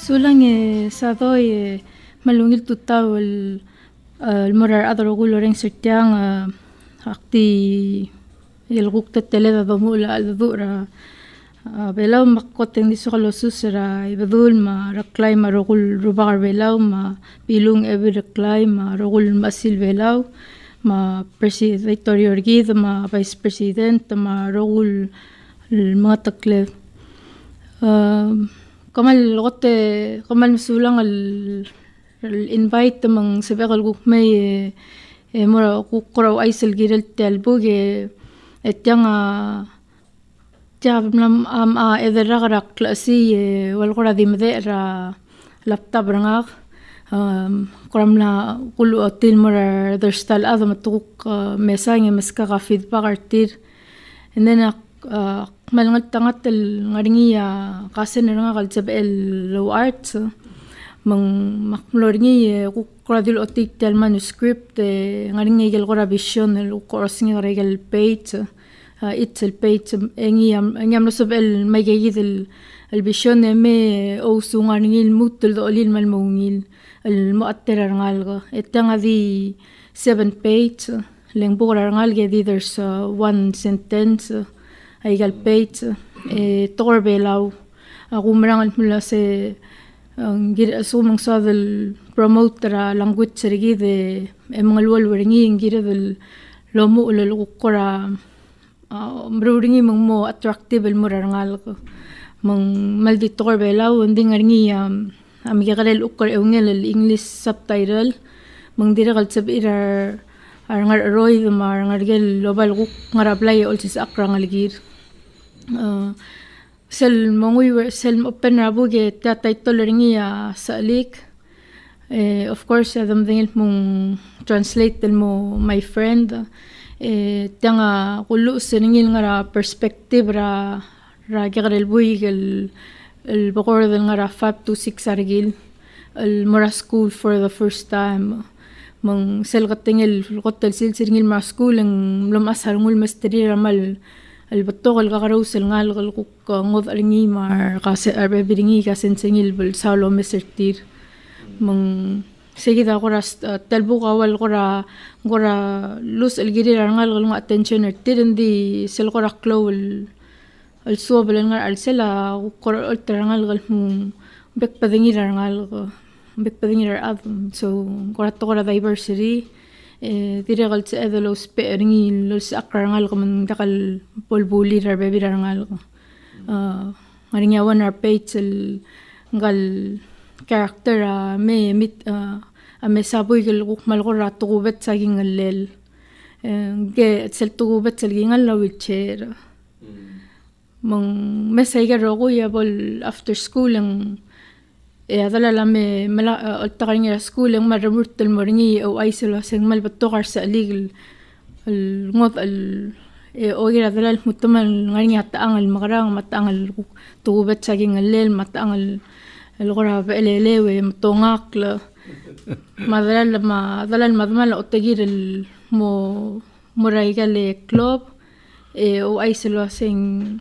Sulang sadoy malungil tutaw المرر أضرب أقول رين سرتيان أختي يلقوك تتلذ ضمولا الذورة بلاو ما قطن دي سخلو سوسرا يبذول ما ركلاي ما رغول ربار بلاو ما بيلون أبي ركلاي ما رغول مأسيل بلاو ما Victor Yorgid ما Vice President ما رغول الماتقلف كمال غط كمال مسؤولان الانفايت من سباق القمي مرة قرأ أيس الجيل التلبوج التجا جاب لم إذا رغرق كلاسي والقرأ ذي مذيرة لابتاب رناغ قرمنا كل أتيل مرة درستال أذم الطوق مساني مسكا في بقرتير إننا مال نتعط الغرينية قاسن رناغ الجبل لو أرت من مقلورني قراديل أتيك تال manuscript غرينية الغرا بيشون القرصني غريق البيت البيت إني نصب المجيد البيشون ما أو سونغرني الموت الدولي الملمونيل المؤثر رنالغ التانغ ذي 7 page لين بورا رنالغ ذي there's one sentence أيق البيت تور بيلاو أقوم رنال ملاسي so mang sa del promoter language serigi de emangalwal weringi ngira del lomo ulul ukora mbruringi mang mo attractive el murangal mang maldi tor belaw nding ngi amigalel ukor eungel el English subtitle mang dira kal sab ira arangar roy mar ngargel global guk ngarablay olsis akrangal gir sel mongui sel open rabuge ta title ringi salik of course adam dingil mong translate del mo my friend tanga kullu seningil ngara perspective ra gagrel buig el bokor del ngara 5 to 6 argil el mora school for the first time mong sel gatingil gotel sil siringil ma school ang lum asarngul masteri ramal البطوغ الغروس الغالغ القوق غوض أرنجي مار قاسة أربعيني كاسن سنجيل بالسالو مسرتير من سيدا غورا تلبوغ أول غورا لوس الجرير الغالغ الغا attention ارتيرن دي سل غورا كلو الصوب الغالغ السلا غورا التر الغالغ المو بك بدنجير الغالغ بك بدنجير الأذن so غورا تغورا diversity diri gal sa edo lo speringi lo sa akrangal ko man dakal polbuli rar baby rangal ko ngaring yawan ar page gal character me mit ame saboy gal mal ko rato ko bet saging lel ge sel to bet saging al wheelchair mong mesay ga rogo ya bol after school ang هذا لما ملا التقرني السكول يوم مرة مرت المرني أو أي سلوا سجمل بتوقع سأليق الموض أوجر هذا المتمل غني حتى أن المغرب ما تأن التوبة ساقين الليل ما تأن الغراب الليل ومتوقع ما ذل لما ذل المذمل أتجير المو مرايقة لكلوب أو أي سلوا سين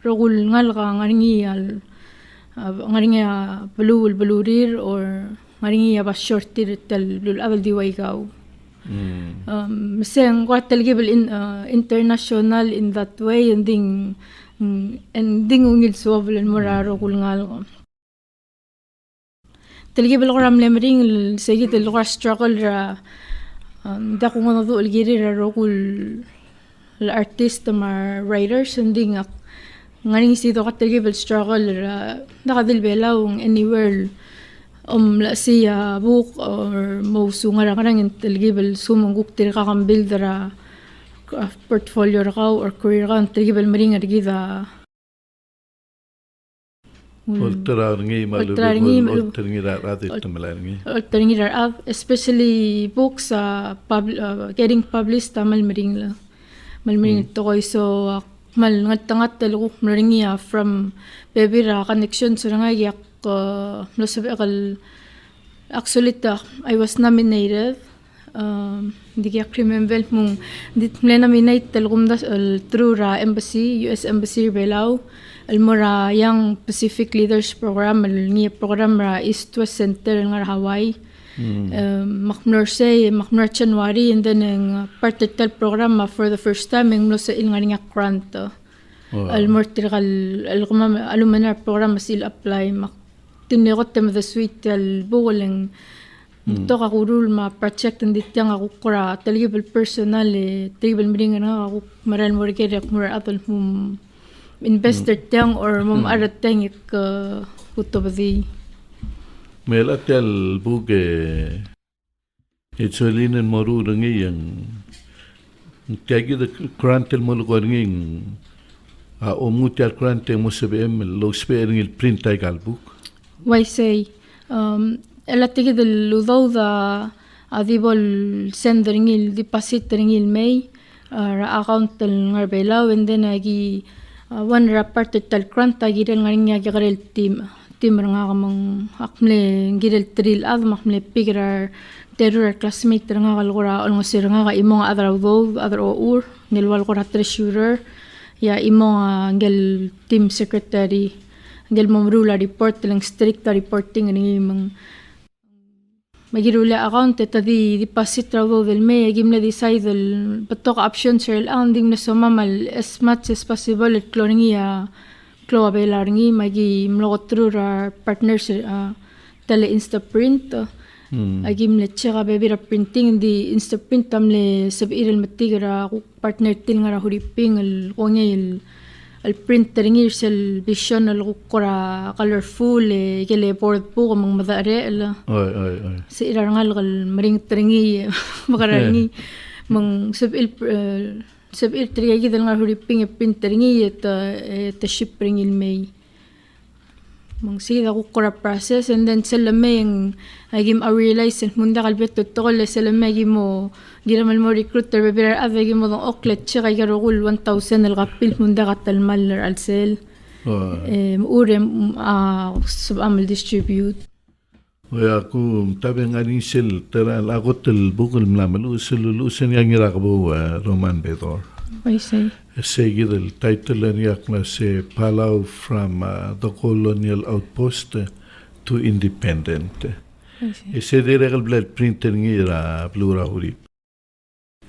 رجل نلقى غني ngaringa blurir or ngaringa ba shortir tal blul abal di waygaw meseng quartal gibel international in that way ending ungil sovel moraro kulngal telgibel gram lemring segit el struggle ra da ko ngodo el girir ro kul el artist mar writers ending ngaring si to kategibel struggle nakadil belaw anywhere la siya book or mo sunga karang intelligibel sumunguk tir ka kam build ra portfolio ra or career ka intelligibel maring argida ultrangi ra especially books getting published tamal maring la malmaring to so mal ngat telgo mringia from baby ra connection suranga yak no sabi actually I was nominated Hindi kaya remember mong dit nominate talgum das through ra embassy US embassy Belao almora yang Pacific Leaders Program ngi program ra East West Center ngar Hawaii. Maknor January and then ang partital program for the first time ang sa ilngaring grant. Almortigal aluminar program sil apply mak tinirot tem the suite al buling to kakurul ma project and dityang ako kura talibal personal tribal meeting nga ako maral mo rek mo atol mum investor tang or mum arat tang ik kutobadi Melatel buge itsolinen moru ngi yang tagi the grantel mo ko ngi omutel grante mo sebem lo spering il print ay galbook why say ela tigi del ludauda adibol sendering il depositing il may ra account tel ngarbelaw and then agi one report tel grant agi del ngaring agi garel team nga kamang akmle ngirel tril ad makmle pigra terror classmate nga kalgura ol ngosir nga imong other or ngilwal ko treasurer ya imong ngel team secretary ngel mamrula report lang strict reporting ni imong magirula account tadi deposit raw del may gimna decide el patok options sir ang ding na sumamal as much as possible at cloringia Kloa belarngi magi mlogotru ra partners tele Instaprint agim le chega bebira printing di Instaprint tamle sabir el matigra partner til ngara huriping el konge el printer ngir sel vision el qura colorful gele board po mang madare el si irangal gal maring tringi magarani mang sabir triagi dal nga huriping printer ngi ta shipping il may mang sida ko kora process and then salame ang agim a realize and munda kalbet totoo le salame agimo giramal mo recruiter bebira agimo dong oklet chika garugul 1000 el kapil munda katal maller al sel urem subamal distribute Oya aku tabi ngani sel tera lagot tel bukul mlamalu sulusen yang irakbo Roman Bedor. I say. Segi del title ni akla se Palau from the colonial outpost to independent. Ese diregal blad printer ngira blura huri.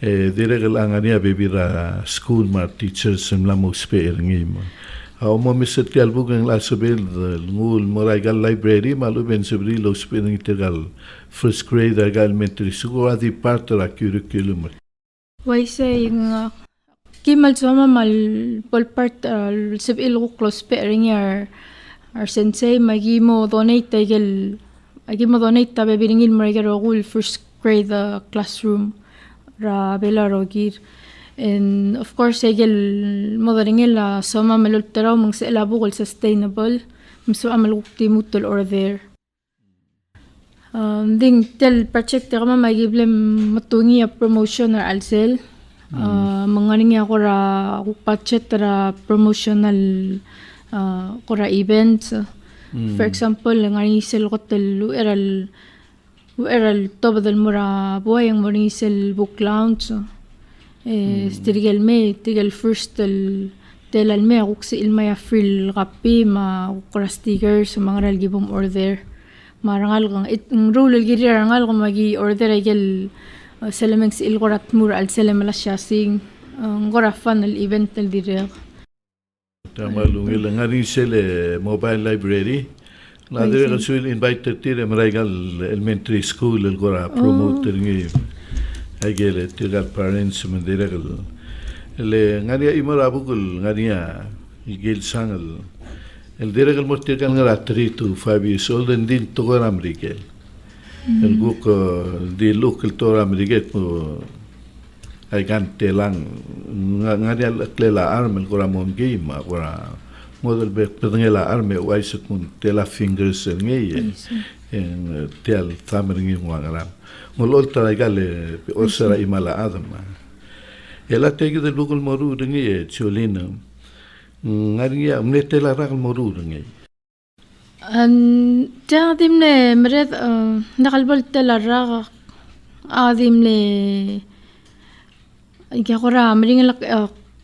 Diregal angania bebira school mar teachers mlamu speer ngimo. Mo misat kal bugang la sabel ngul moragal library malu ben sabri lo spelling tegal first grade elementary school adi part la curriculum why say kimal sama mal pol part sabil ko close pairing our sensei magimo donate tigel agimo donate tabe biringil moragaro gul first grade classroom ra belarogir and of course egel modaring la sama malulteraw mang sa elabugol sustainable mso amal uktimutol or there ding tel project kama magiblem matungi a promotion or alsel manganing ako ra budget ra promotional ko ra events for example ngani sel hotel eral top del mura boy ang morisel book lounge tigal first tel alme si ilmaya free kapi ma ukra stickers mga ral gibom order marangal kang rule giri rangal kung magi order agel salameng si ilgorat mur al salam la shasing ngora fan el event el dire tamalung ngari sele mobile library la dire sul invite tire maragal elementary school el gora promoter ngi agele tigal parents mendiregal le ngania imarabugul ngania igil sangal el diregal mortigal ngara 3 to 5 years old and din to amrikel el guk di local to amriket mo ay gante lang ngania klela arm el gora mon game agora model be pedngela arme waisat mun tela fingers ngi en tel tamringi ngara molol taragale osara imala adama ela tegi de lugul moru ngi cholina ngaria mletela ragal moru ngi dimle mred nakalbol tela raga adimle igakora mringla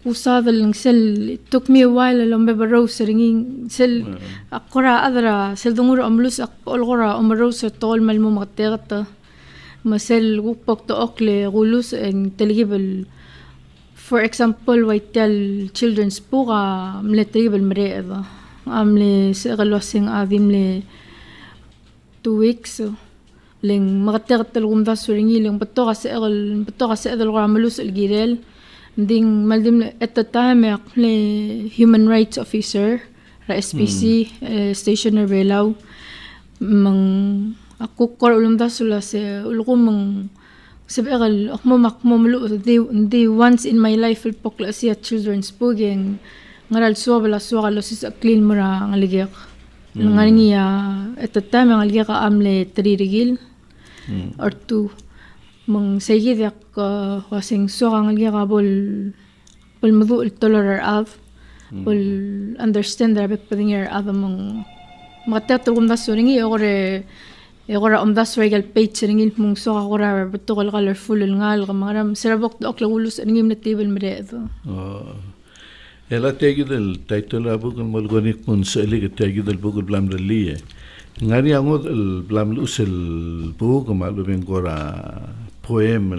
usadal ng sel. It took me a while alam bebaro sa ringing sel akora adra sel dungura amlus akora amaro sa tol mal mo makateta. Masel gupok to okle gulus en teligibel. For example, waitel children's book mle teligibel mreeda. Amle sa kalwasing adim le 2 weeks. Ling makatekatel gumda suringi ling bato kasi edal ko amalus algirel. Ding maldim at the time le human rights officer ra SPC stationer Belaw mang ako kor ulum da sula se ulko mang sabigal akmo makmo malu di once in my life pokla siya children's book yang ngaral suwala suwala sis clean mura ngaligyak nganiya at the time ngaligyak amle 3 rigil or 2 mang saygidak wasing suwa ngaligyak bol madu tolerar av bol understand rabek padinger adam makatatulong da suringi Ora das regal page ringil mong so akora beto colorful ngal kamaram serabok do okla ulus ringim na table mredo. Ela tegi del title abu kan malgonik mun seli ke tegi del buku blam relie. Ngari angod el blam lusel buku malu bengora poem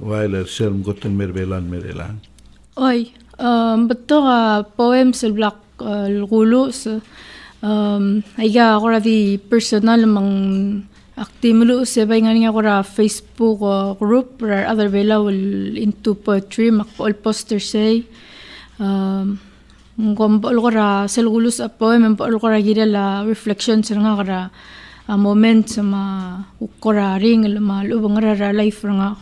wailer serm goten merbelan. Oi, beto poem sel black gulus aiga akora di personal mang aktimulo sa bay nga akora Facebook group or other Belaw into poetry makpol poster say ngombol kora selgulus a poem mbol kora girela reflections nga kora moment sa ma ukora ring malubang ra life nga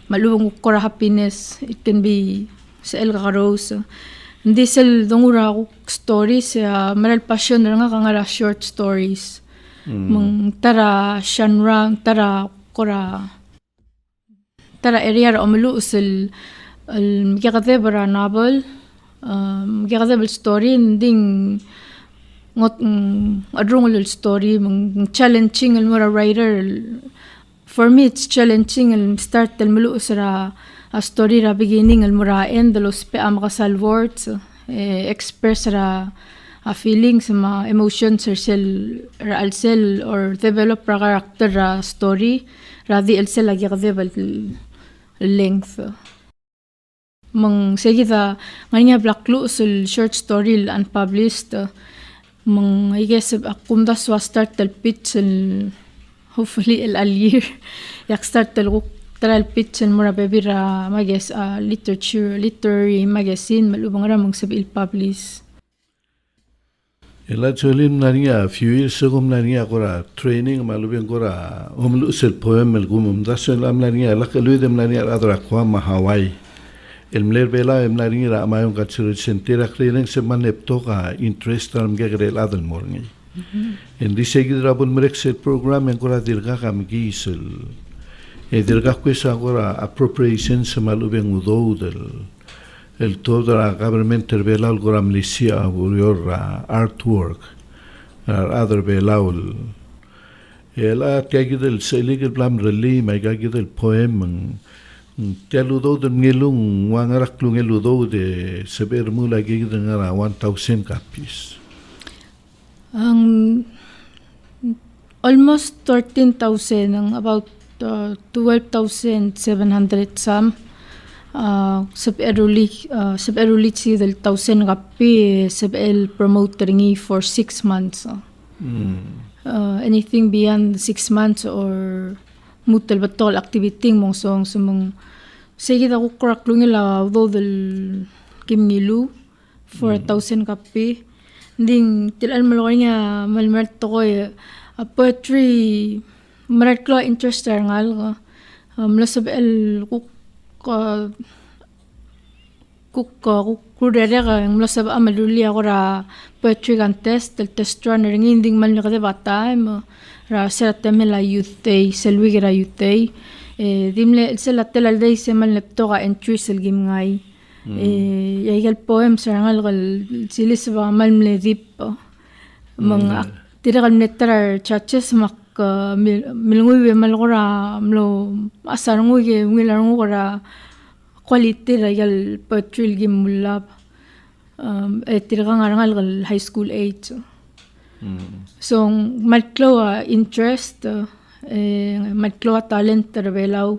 malubang ukora happiness. It can be sa el karos. Hindi sel dungura ko stories maral passion nga kangara short stories. Mang tara genre tara kora tara area ra omlu usel magkakadebra novel magkakadebra story ding ngot adrungol story mang challenging al mura writer. For me it's challenging al start al mulu usra a story ra beginning al mura end los pe makasal words express ra a feelings ma emotions or sel or develop ra character ra story ra di el sel lagi kadebal length mang segida nganya black clues short story unpublished mang I guess akumda swa start al pitch hopefully el year yak start al Taral pitch and mura bebira mages literary magazine malubang ra mong sabi il-publish. Ela cholim nariya few years ago nariya kora training malubang kora umlusel poem el gumum daso lam nariya lakaluidem nariya adra kwa mahawai el mler bela em nariya amayong katsuru sentira training se manepto ka interest ram gegrel adal morngi. En disegid rabon mereksel program en kora dirga kam gisel dirga kwesa agora appropriation sa malubeng udo el todo la government terbela agora milicia your artwork other belao ela tiagid el selig blam reli may gagid el poem teludo de ngilung wangarak lungeludo de saber mula gigid ngara 1000 copies almost 13,000 ang about 12,700 some sab erulit si del 1,000 kapi sab el promote ringi for 6 months anything beyond 6 months or mutal batol activity mong song sa mong sige da ko crack lungila do del kimnilu for 1,000 kapi ding tilan malor niya malmer to ko poetry marat ko interest ngal lasab el kurere ka lasab amaluli ako ra poetry contest el test run ring ding mal nakade bata ra seratemela youth day selwigira youth day dimle selatel day se mal nepto ka entry sel gimngai yagal poem sarangal gal silis ba mal mledip mga tiragal netter churches mak milngui malgora mlo asarngui ngilarngu gora quality ragal poetry gimulab tiragangal high school age. So malklo interest malklo talent revelaw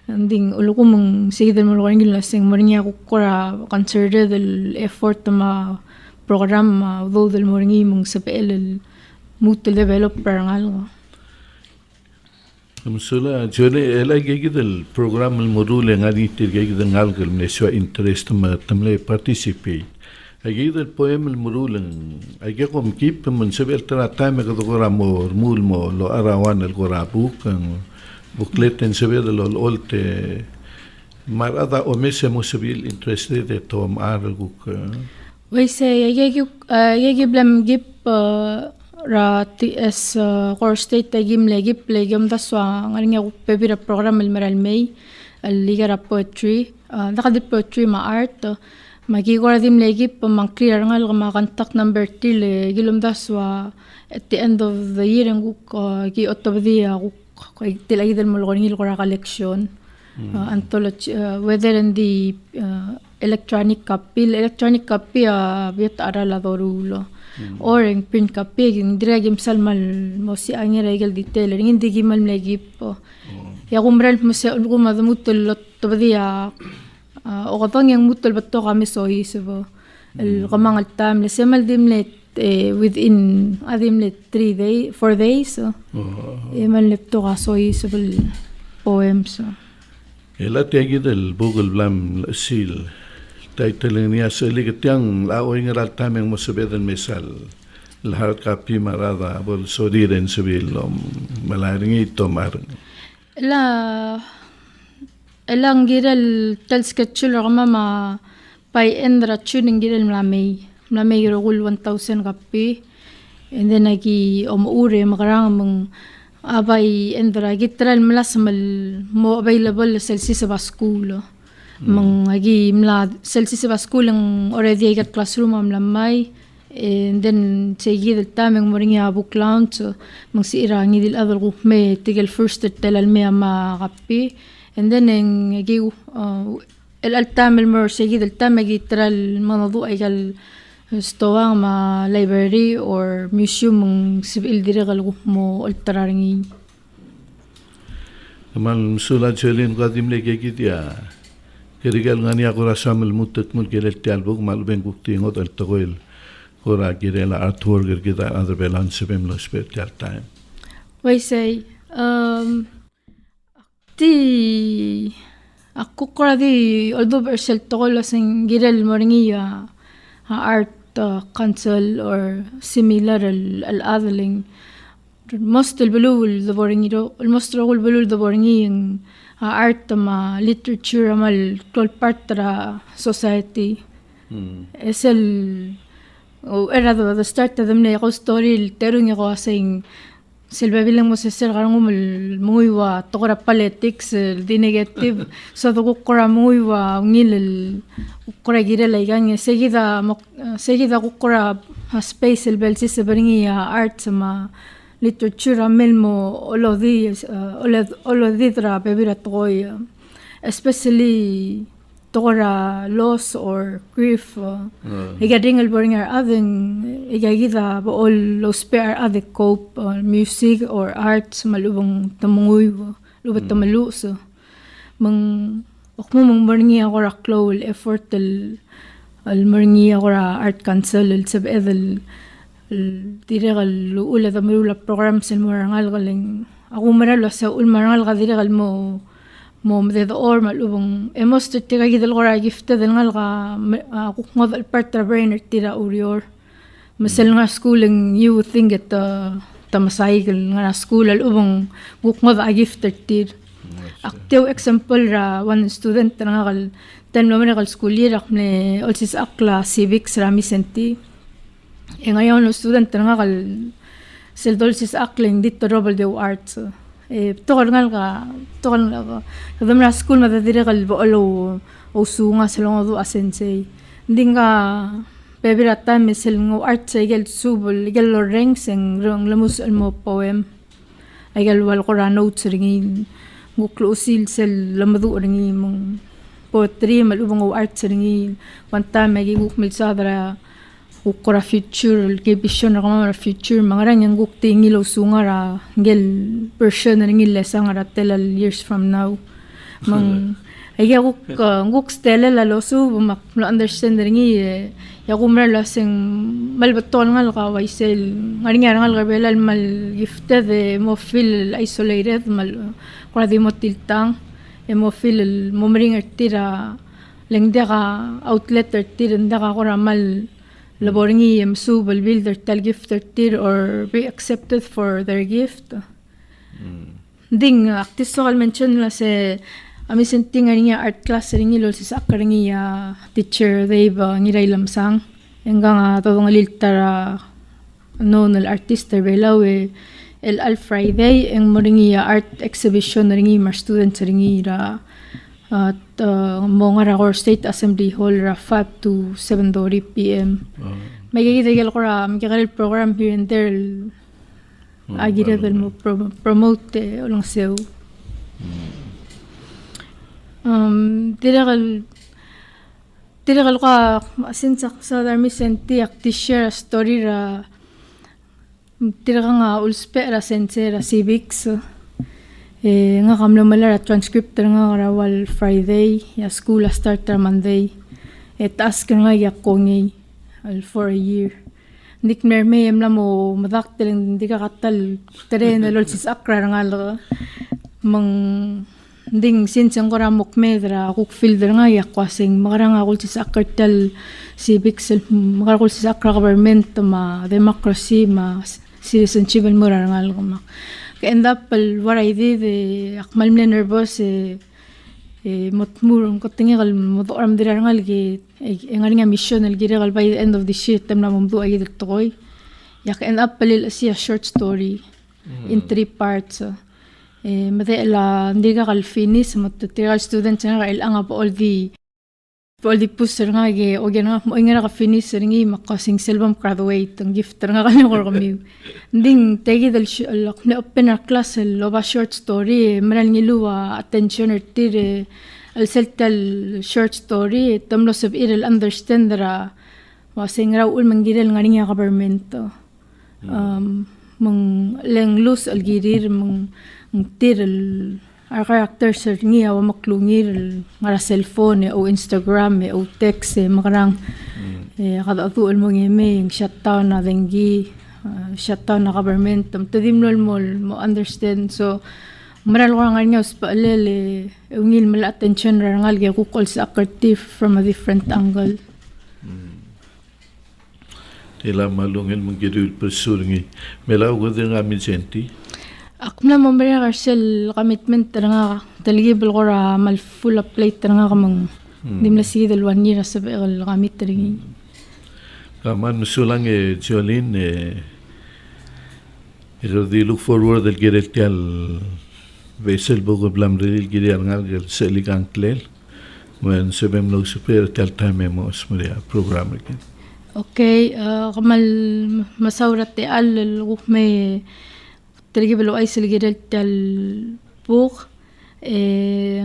anding uluko mong sige mo lo ngil lasing moringa ko kora consider the effort ma program do del moringi mong sa PL mutual developer ngal. Masula jole elagi gidel program module ngani tirge gidel ngalgal mneswa interest ma tamle participate. Agi gidel poem module agi kom kip man sebel tra time ka do mo mul mo lo arawan el gora book booklet en sebel lo olte marada o mese mo sebil interested de tom arguk. Wese agi blam gip ra TS core state tagim legim daswa ngalinga pebira program el meral may liga poetry nakadit poetry ma art magigora dim legip mang clear ngal ma contact number til gilum daswa at the end of the year nguk gi otobdia guk tilagi del molgorngil gora collection anthology whether in the electronic copy biat arala dorulo or in print copy ging diragim salmal mo si angir regal detail ring hindi gimal legip ya gumral mo sa guma mutul tobdia o katong yang mutul bato kami sohi sebo el kamang altam le semal dimlet within adimlet 4 days emal lepto ka sohi sebo poems Ela tegi del Google Blam sil title niya sa ligatiang lao ng altam yang mosabedan mesal lahat kapi marada bol sodiren sabil malaring ito marang Elang giral tel sketchul rama pay endra tuning giral mlamay rogul 1000 kapi and then agi ure makarang mong abay endra gitral malas mo available sa sa school mang agi mla sa school ang already got classroom am lamay and then sige del tamang moringa book lounge mang si irangi dil adol me tigel first telal me ma kapi and then ang agi el altamel mer sige del tamagi tral manadu ay gal stowang ma library or museum mong sibil dirigal mo ultraringi. Naman sulat selin kadim lagi kita kirigal ngani ako rasamel mutat mul kelel tialbog malben bukti ngot al togoil kora kirela artwork kita other balance sebem lo special time. Why say ako kora di although versal togol asing girel moringi art council or similar al-adling most البلول دبورنيرو المست رغول بلول دبورني art ma literature mal kol part tra society es el era the start of them ne story el terung ko asing silba bilang mo ser garang muy wa tokora politics di negative so do ko ra muy wa ngil ko ra gira la gang seguida ko ra space el bel si se bringi art ma literature melmo olodi tra bebira toy especially tokora loss or grief igading el bringar ading igagida all los spare other cope or music or arts malubong tamungoy lubat tamalu so mang okmo mang bringi ako ra clol effort el bringi ako ra art council el sabedel diregal ula damula programs el morangal galing ako maralo sa ulmarangal ga diregal mo de or malubong emos tiga gidel gora gifte del ngal ga kukngod al partra brainer tira urior masal nga schooling you would think it tamasaygal nga school al ubong kukngod a gifte tir active example ra one student nga gal tan mo gal school year akme olsis akla civics rami senti ngayon student nga gal sel dolsis akling dito robel de arts tokol ngal ka kadamra school madadire kal boolo o sunga salong do asensei ndinga pebirata misel ngo art sa igel subol igel loreng seng rong lamus almo poem igel wal qura notes ringin ngo closil sel lamadu ringi mong poetry malubang o art ringi one time may guk milsadra ukora future gebisyon ra future mga yang guk tingilo sungara ngel version ringi lesang ara telal years from now mang ay guk stella la losu mak understand ringi ya kumra lasing malbatol ngal ka waisel ngari ngal gabelal mal gifted mo feel isolated mal kuradi mo tiltang mo feel mo mring tira lengda ka outlet tira nda ka koramal laboringi su builder tal gift tir or be accepted for their gift ding artist kal mention la se ami senting nga art class ringi lol si sakaringi teacher Dave ngiray lamsang engang tawang liltara nonal artist belawe el Friday eng moringi art exhibition ringi mar students ringi ra at mongara or state assembly hall ra 5 to 7:30 PM may gigil ko ra magkakaroon program here and there agira del mo promote ulang sew Tirakal ka sinsa sa darmi senti akti share story ra tirakal nga ulspe ra sense ra civics nga kamlo mala ra transcript nga rawal Friday ya school start ra Monday task nga yakongi for a year Nick merme emla mo madak teleng di ka katal tere na lol sis akra nga mang ding sinsang ko ramok medra kuk filter nga yakwasing makarang ako si sakartal civics makarakol si sakra government ma democracy ma citizenship mo rangal ko ma end up what I did akmal mle nervous motmurong ko tingal motoram dirangal gi ngari nga mission el giregal by the end of the shit tamna mumdu ay ditoy yak end up palil siya short story in 3 parts madela hindi ka kalfinis matutiral students nga ilang pa all the poster nga ge o nga mo nga ka finish ringi makasing selbam graduate ang gift nga kanyo ko kami ding tegi dal na open class loba short story maral ngiluwa attention or tire al seltal short story tamlo sab irel understand ra wasing raw ul mangirel nga nga government mang leng lose al girir mang tirel our characters niya wa maklungir ngara cellphone o Instagram o text makarang kada atuol mo ngeme shutdown na dengi shutdown na government tadim lol mo understand so maral ko nga niya pa alele ungil mal attention ra ngal ge ko call sa active from a different angle tila malungel mong gidul persuringi melaw ko din amin senti Akmla mambaya karsel commitment nga taligibel ko ra mal full of plate nga kamang dimla sige dal 1 year sa begal kamit ringi kaman musulang Jolene ito di look forward al girel tial vessel bogo blam ril girel nga sa ligang klel when sebem lo super tial time mo smulia program rin okay kamal masawrat ti al may Terigi belo ay silgidel tal book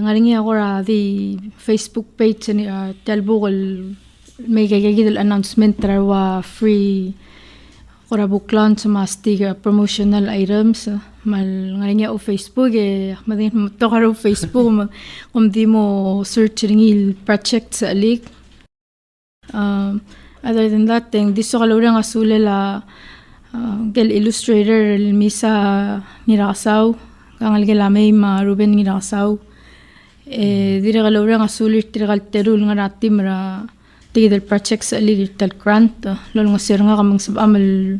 ngaringi ako ra di Facebook page ni tal book may gagagidel announcement trawa free kora book launch sa sticker promotional items mal ngaringi o Facebook madin to karo Facebook kung di mo search ringi project sa alik other than that diso kalura nga sulela gel illustrator misa nirakasaw kangal gelamay ma Ruben nirakasaw dira kalawra nga sulit dira kalterul nga natim ra tigidal project sa tal grant lol nga sir nga kamang sabamal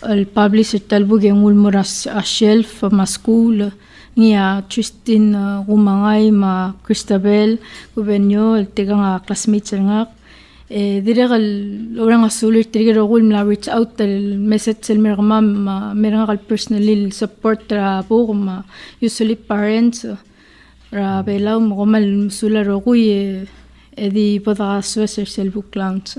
al publisher talbog yung ulmuras a shelf ma school niya Tristin Kumangay ma Cristabel Gubenyo tiga nga classmates nga dira kal orang asulit dira ko mla reach out tel message sel mer ma'am mer kal personally support ra po ma usually parents ra belaw mo mal sula ro ko edi pada sweser sel book launch